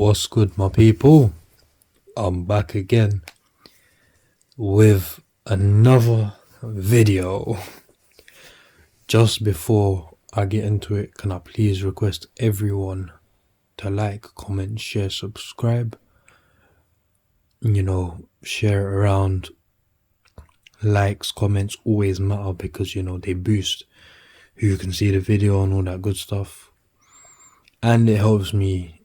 What's good, my people? I'm back again with another video. Just before I get into it, can I please request everyone to like, comment, share, subscribe, share it around. Likes, comments always matter because they boost who can see the video and all that good stuff, and it helps me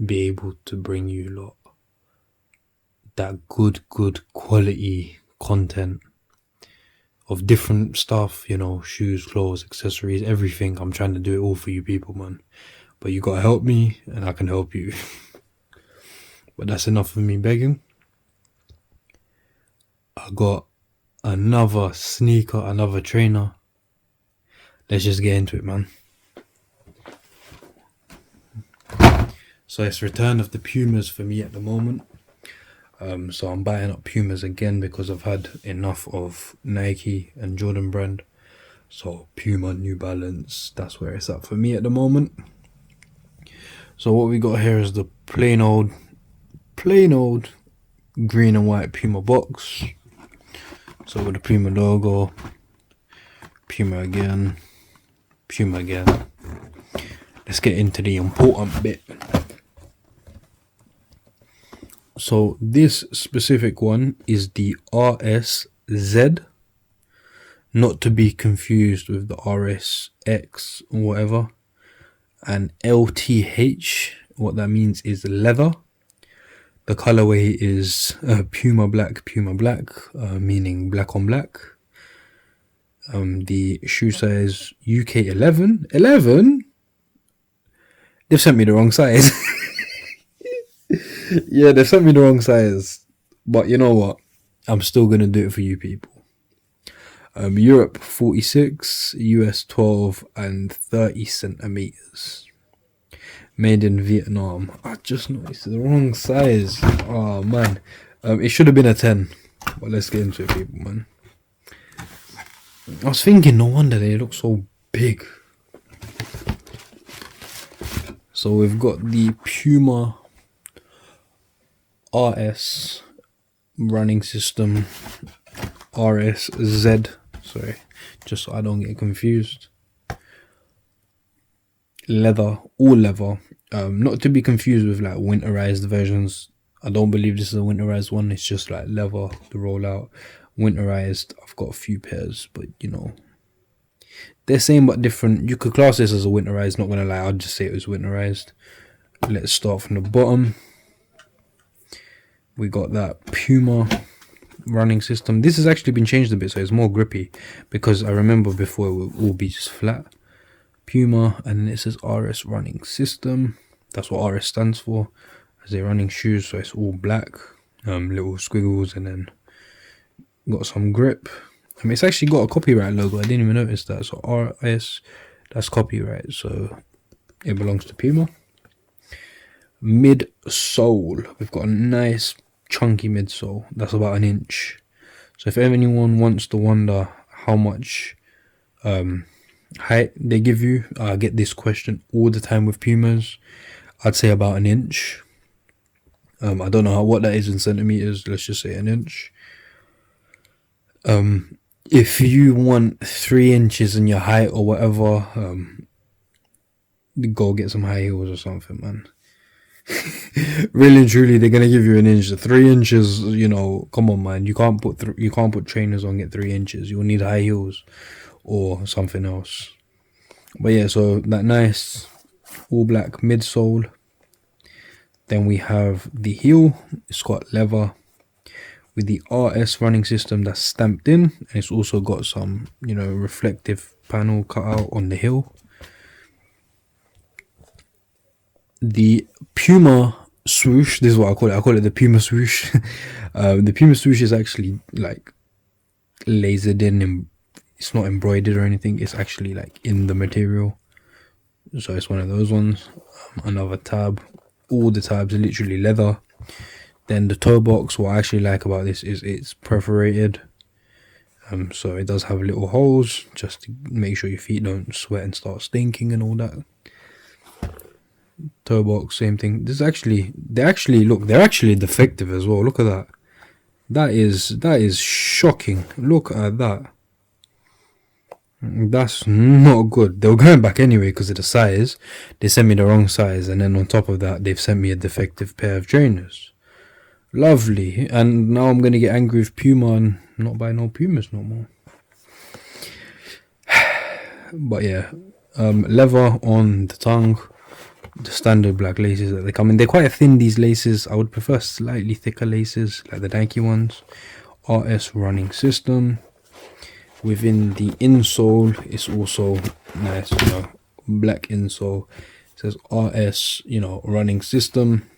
be able to bring you lot that good quality content of different stuff, shoes, clothes, accessories, everything. I'm trying to do it all for you people, man, but you gotta help me and I can help you. But that's enough of me begging. I got another sneaker, another trainer. Let's just get into it, man. So it's return of the Pumas for me at the moment. So I'm buying up Pumas again because I've had enough of Nike and Jordan brand. So Puma, New Balance, that's where it's at for me at the moment. So what we got here is the plain old green and white Puma box. So with the Puma logo, Puma again. Let's get into the important bit. So this specific one is the RSZ, not to be confused with the RSX or whatever, and LTH. What that means is leather. The colorway is Puma black, meaning black on black. The shoe size UK 11. They've sent me the wrong size. Yeah, they've sent me the wrong size, but you know what? I'm still gonna do it for you people. Europe 46, US 12 and 30 centimeters. Made in Vietnam. I just noticed the wrong size. Oh man, it should have been a 10. But let's get into it, people, man. I was thinking, no wonder they look so big. So we've got the Puma RS running system, RSZ, sorry, just so I don't get confused. Leather, all leather, not to be confused with like winterized versions. I don't believe this is a winterized one. It's just like leather, the rollout. Winterized, I've got a few pairs, but they're same but different. You could class this as a winterized, not gonna lie, I'll just say it was winterized. Let's start from the bottom. We got that Puma running system. This has actually been changed a bit, so it's more grippy, because I remember before it would all be just flat. Puma, and then it says RS running system. That's what RS stands for, as a running shoes. So it's all black, little squiggles, and then got some grip. It's actually got a copyright logo. I didn't even notice that. So RS, that's copyright, so it belongs to Puma. Midsole, we've got a nice chunky midsole. That's about an inch. So if anyone wants to wonder how much height they give you, I get this question all the time with Pumas. I'd say about an inch. I don't know what that is in centimeters. Let's just say an inch. If you want 3 inches in your height or whatever, go get some high heels or something, man. Really and truly, they're gonna give you an inch. 3 inches, come on, man. You can't put trainers on, get 3 inches. You'll need high heels or something else. But yeah, so that nice all black midsole. Then we have the heel. It's got leather with the RS running system that's stamped in, and it's also got some reflective panel cut out on the heel. The Puma swoosh, this is what I call it the Puma swoosh. The Puma swoosh is actually like lasered in, it's not embroidered or anything, it's actually like in the material, so it's one of those ones. Another tab, all the tabs are literally leather. Then the toe box, what I actually like about this is it's perforated, so it does have little holes just to make sure your feet don't sweat and start stinking and all that. toe box, same thing. This actually, they're actually defective as well. Look at that. That is shocking. Look at that. That's not good. They were going back anyway because of the size. They sent me the wrong size, and then on top of that, they've sent me a defective pair of trainers. Lovely. And now I'm gonna get angry with Puma and not buy no Pumas no more. But yeah, leather on the tongue, the standard black laces that they come in. They're quite thin, these laces. I would prefer slightly thicker laces, like the Nike ones. RS running system. Within the insole, it's also nice, you know, black insole. It says RS, you know, running system.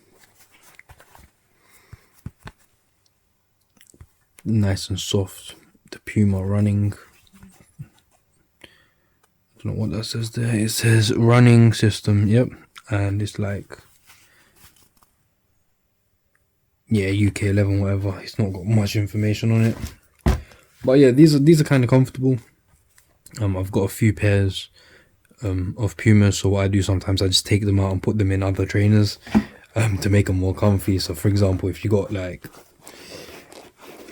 Nice and soft. The Puma running. I don't know what that says there. It says running system, yep. And it's like, yeah, UK 11, whatever. It's not got much information on it. But yeah, these are kind of comfortable. I've got a few pairs of Pumas, so what I do sometimes, I just take them out and put them in other trainers to make them more comfy. So for example, if you got like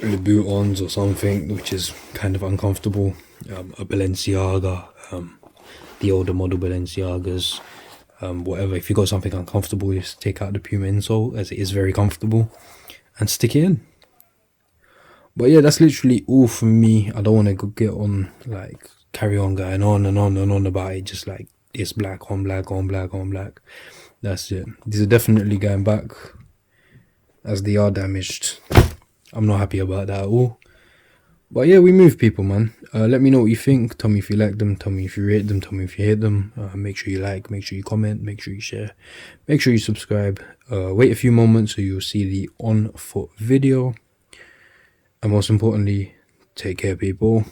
the boot-ons or something which is kind of uncomfortable, a Balenciaga, the older model Balenciagas, whatever, if you got something uncomfortable, just take out the Puma insole, as it is very comfortable, and stick it in. But yeah, that's literally all from me. I don't want to get on, like, carry on going on and on about it, just like it's black on black on black on black. That's it. These are definitely going back as they are damaged. I'm not happy about that at all. But yeah, we move, people, man. Let me know what you think. Tell me if you like them. Tell me if you rate them. Tell me if you hate them. Make sure you like. Make sure you comment. Make sure you share. Make sure you subscribe. Wait a few moments so you'll see the on foot video. And most importantly, take care, people.